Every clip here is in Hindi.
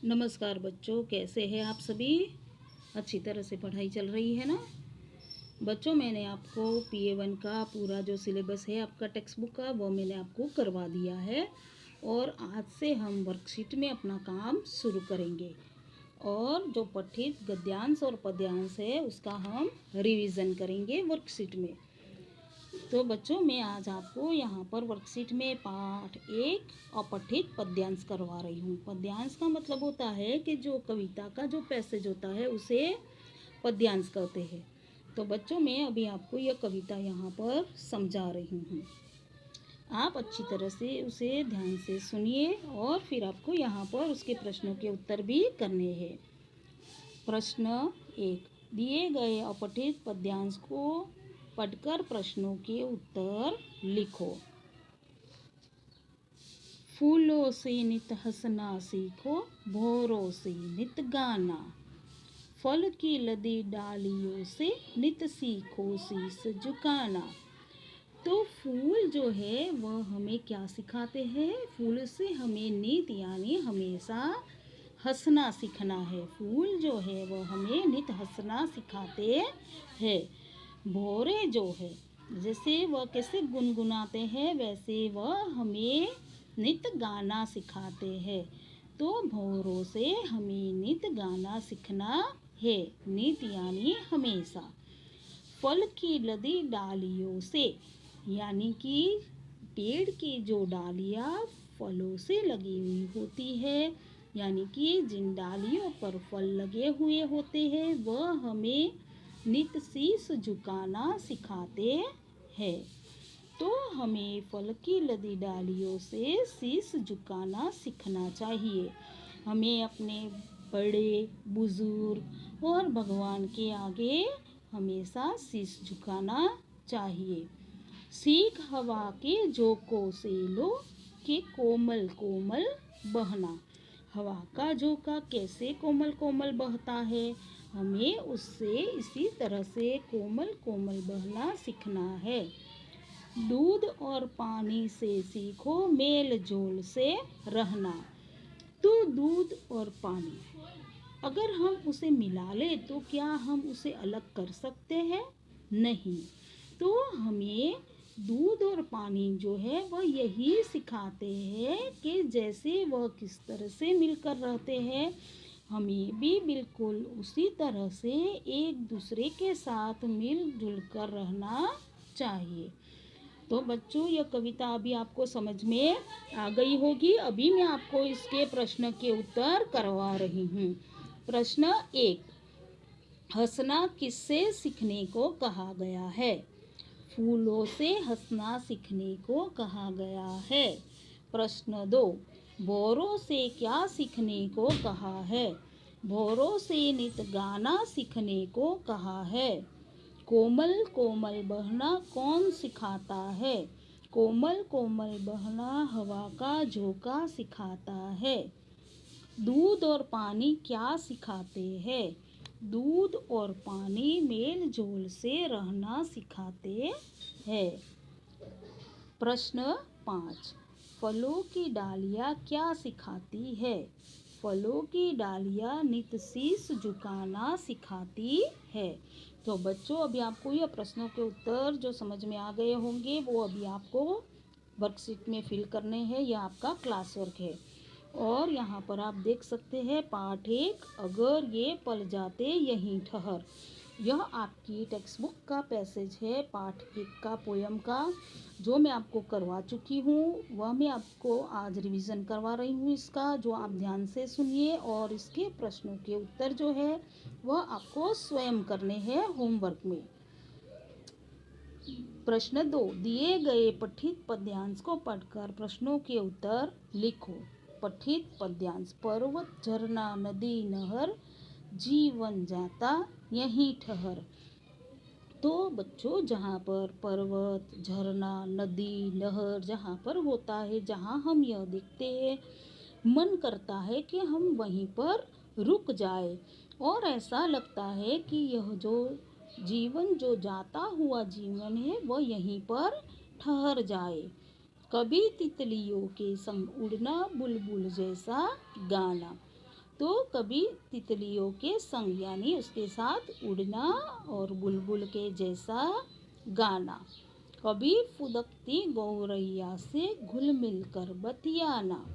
नमस्कार बच्चों, कैसे हैं आप सभी। अच्छी तरह से पढ़ाई चल रही है ना बच्चों। मैंने आपको PA1 का पूरा जो सिलेबस है आपका टेक्स्ट बुक का, वो मैंने आपको करवा दिया है। और आज से हम वर्कशीट में अपना काम शुरू करेंगे और जो पठित गद्यांश और पद्यांश है उसका हम रिवीजन करेंगे वर्कशीट में। तो बच्चों, मैं आज आपको यहाँ पर वर्कशीट में पाठ 1 अपठित पद्यांश करवा रही हूँ। पद्यांश का मतलब होता है कि जो कविता का जो पैसेज होता है उसे पद्यांश कहते हैं। तो बच्चों, मैं अभी आपको यह कविता यहाँ पर समझा रही हूँ। आप अच्छी तरह से उसे ध्यान से सुनिए और फिर आपको यहाँ पर उसके प्रश्नों के उत्तर भी करने हैं। प्रश्न 1, दिए गए अपठित पद्यांश को पढ़कर प्रश्नों के उत्तर लिखो। फूलों से नित हंसना सीखो, भौरों से नित गाना। फल की लदी डालियों से नित सीखो शीस झुकाना। तो फूल जो है वह हमें क्या सिखाते हैं? फूल से हमें नित यानी हमेशा हंसना सीखना है। फूल जो है वह हमें नित हंसना सिखाते हैं। भौरे जो है जैसे वह कैसे गुनगुनाते हैं वैसे वह हमें नित गाना सिखाते हैं। तो भौरों से हमें नित गाना सीखना है। नित यानी हमेशा। फल की लदी डालियों से यानी कि पेड़ की जो डालियाँ फलों से लगी हुई होती है, यानी कि जिन डालियों पर फल लगे हुए होते हैं वह हमें नित शीश झुकाना सिखाते हैं। तो हमें फल की लदी डालियों से शीश झुकाना सीखना चाहिए। हमें अपने बड़े बुजुर्ग और भगवान के आगे हमेशा शीश झुकाना चाहिए। सीख हवा के झोंकों से लो कि कोमल कोमल बहना। हवा का झोंका कैसे कोमल कोमल बहता है, हमें उससे इसी तरह से कोमल कोमल बहना सीखना है। दूध और पानी से सीखो मेल जोल से रहना। तो दूध और पानी अगर हम उसे मिला ले तो क्या हम उसे अलग कर सकते हैं? नहीं। तो हमें दूध और पानी जो है वह यही सिखाते हैं कि जैसे वह किस तरह से मिलकर रहते हैं, हमें भी बिल्कुल उसी तरह से एक दूसरे के साथ मिलजुल कर रहना चाहिए। तो बच्चों, यह कविता अभी आपको समझ में आ गई होगी। अभी मैं आपको इसके प्रश्न के उत्तर करवा रही हूँ। प्रश्न 1, हंसना किससे सीखने को कहा गया है? फूलों से हंसना सीखने को कहा गया है। प्रश्न 2, भौरों से क्या सीखने को कहा है? भौरों से नित गाना सीखने को कहा है। कोमल कोमल बहना कौन सिखाता है? कोमल कोमल बहना हवा का झोंका सिखाता है। दूध और पानी क्या सिखाते हैं? दूध और पानी मेल जोल से रहना सिखाते हैं। प्रश्न 5, फलों की डालियाँ क्या सिखाती है? फलों की डालियाँ नित शीश झुकाना सिखाती है। तो बच्चों, अभी आपको यह प्रश्नों के उत्तर जो समझ में आ गए होंगे वो अभी आपको वर्कशीट में फिल करने हैं। यह आपका क्लास वर्क है। और यहाँ पर आप देख सकते हैं पाठ 1, अगर ये पल जाते यहीं ठहर। यह आपकी टेक्स्ट बुक का पैसेज है पाठ 1 का पोयम का, जो मैं आपको करवा चुकी हूँ। वह मैं आपको आज रिवीजन करवा रही हूँ इसका, जो आप ध्यान से सुनिए और इसके प्रश्नों के उत्तर जो है वह आपको स्वयं करने हैं होमवर्क में। प्रश्न 2, दिए गए पठित पद्यांश को पढ़कर प्रश्नों के उत्तर लिखो। पठित पद्यांश, पर्वत झरना नदी नहर जीवन जाता यहीं ठहर। तो बच्चों, जहाँ पर पर्वत झरना नदी नहर जहाँ पर होता है, जहाँ हम यह देखते हैं, मन करता है कि हम वहीं पर रुक जाए और ऐसा लगता है कि यह जो जीवन जो जाता हुआ जीवन है वह यहीं पर ठहर जाए। कभी तितलियों के संग उड़ना बुलबुल जैसा गाना। तो कभी तितलियों के संग यानी उसके साथ उड़ना और बुलबुल के जैसा गाना। कभी फुदकती गौरैया से घुल मिल कर बतियाना।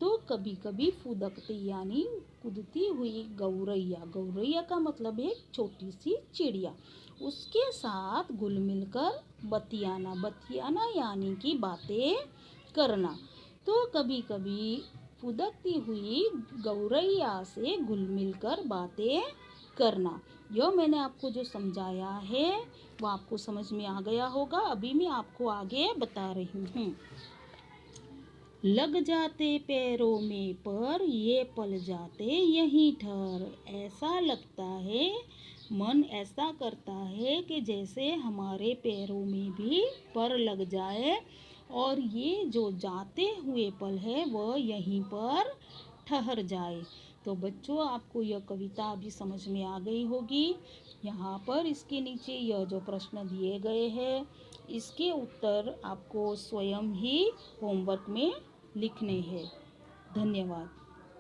तो कभी कभी फुदकती यानी कूदती हुई गौरैया, गौरैया का मतलब है छोटी सी चिड़िया, उसके साथ घुल मिल कर बतियाना, बतियाना यानी कि बातें करना। तो कभी कभी फुदकती हुई गौरैया से घुल मिल कर बातें करना। जो मैंने आपको जो समझाया है वो आपको समझ में आ गया होगा। अभी मैं आपको आगे बता रही हूँ। लग जाते पैरों में पर ये पल जाते यहीं ठहर। ऐसा लगता है, मन ऐसा करता है कि जैसे हमारे पैरों में भी पर लग जाए और ये जो जाते हुए पल है वह यहीं पर ठहर जाए। तो बच्चों, आपको यह कविता अभी समझ में आ गई होगी। यहाँ पर इसके नीचे यह जो प्रश्न दिए गए हैं इसके उत्तर आपको स्वयं ही होमवर्क में लिखने हैं। धन्यवाद।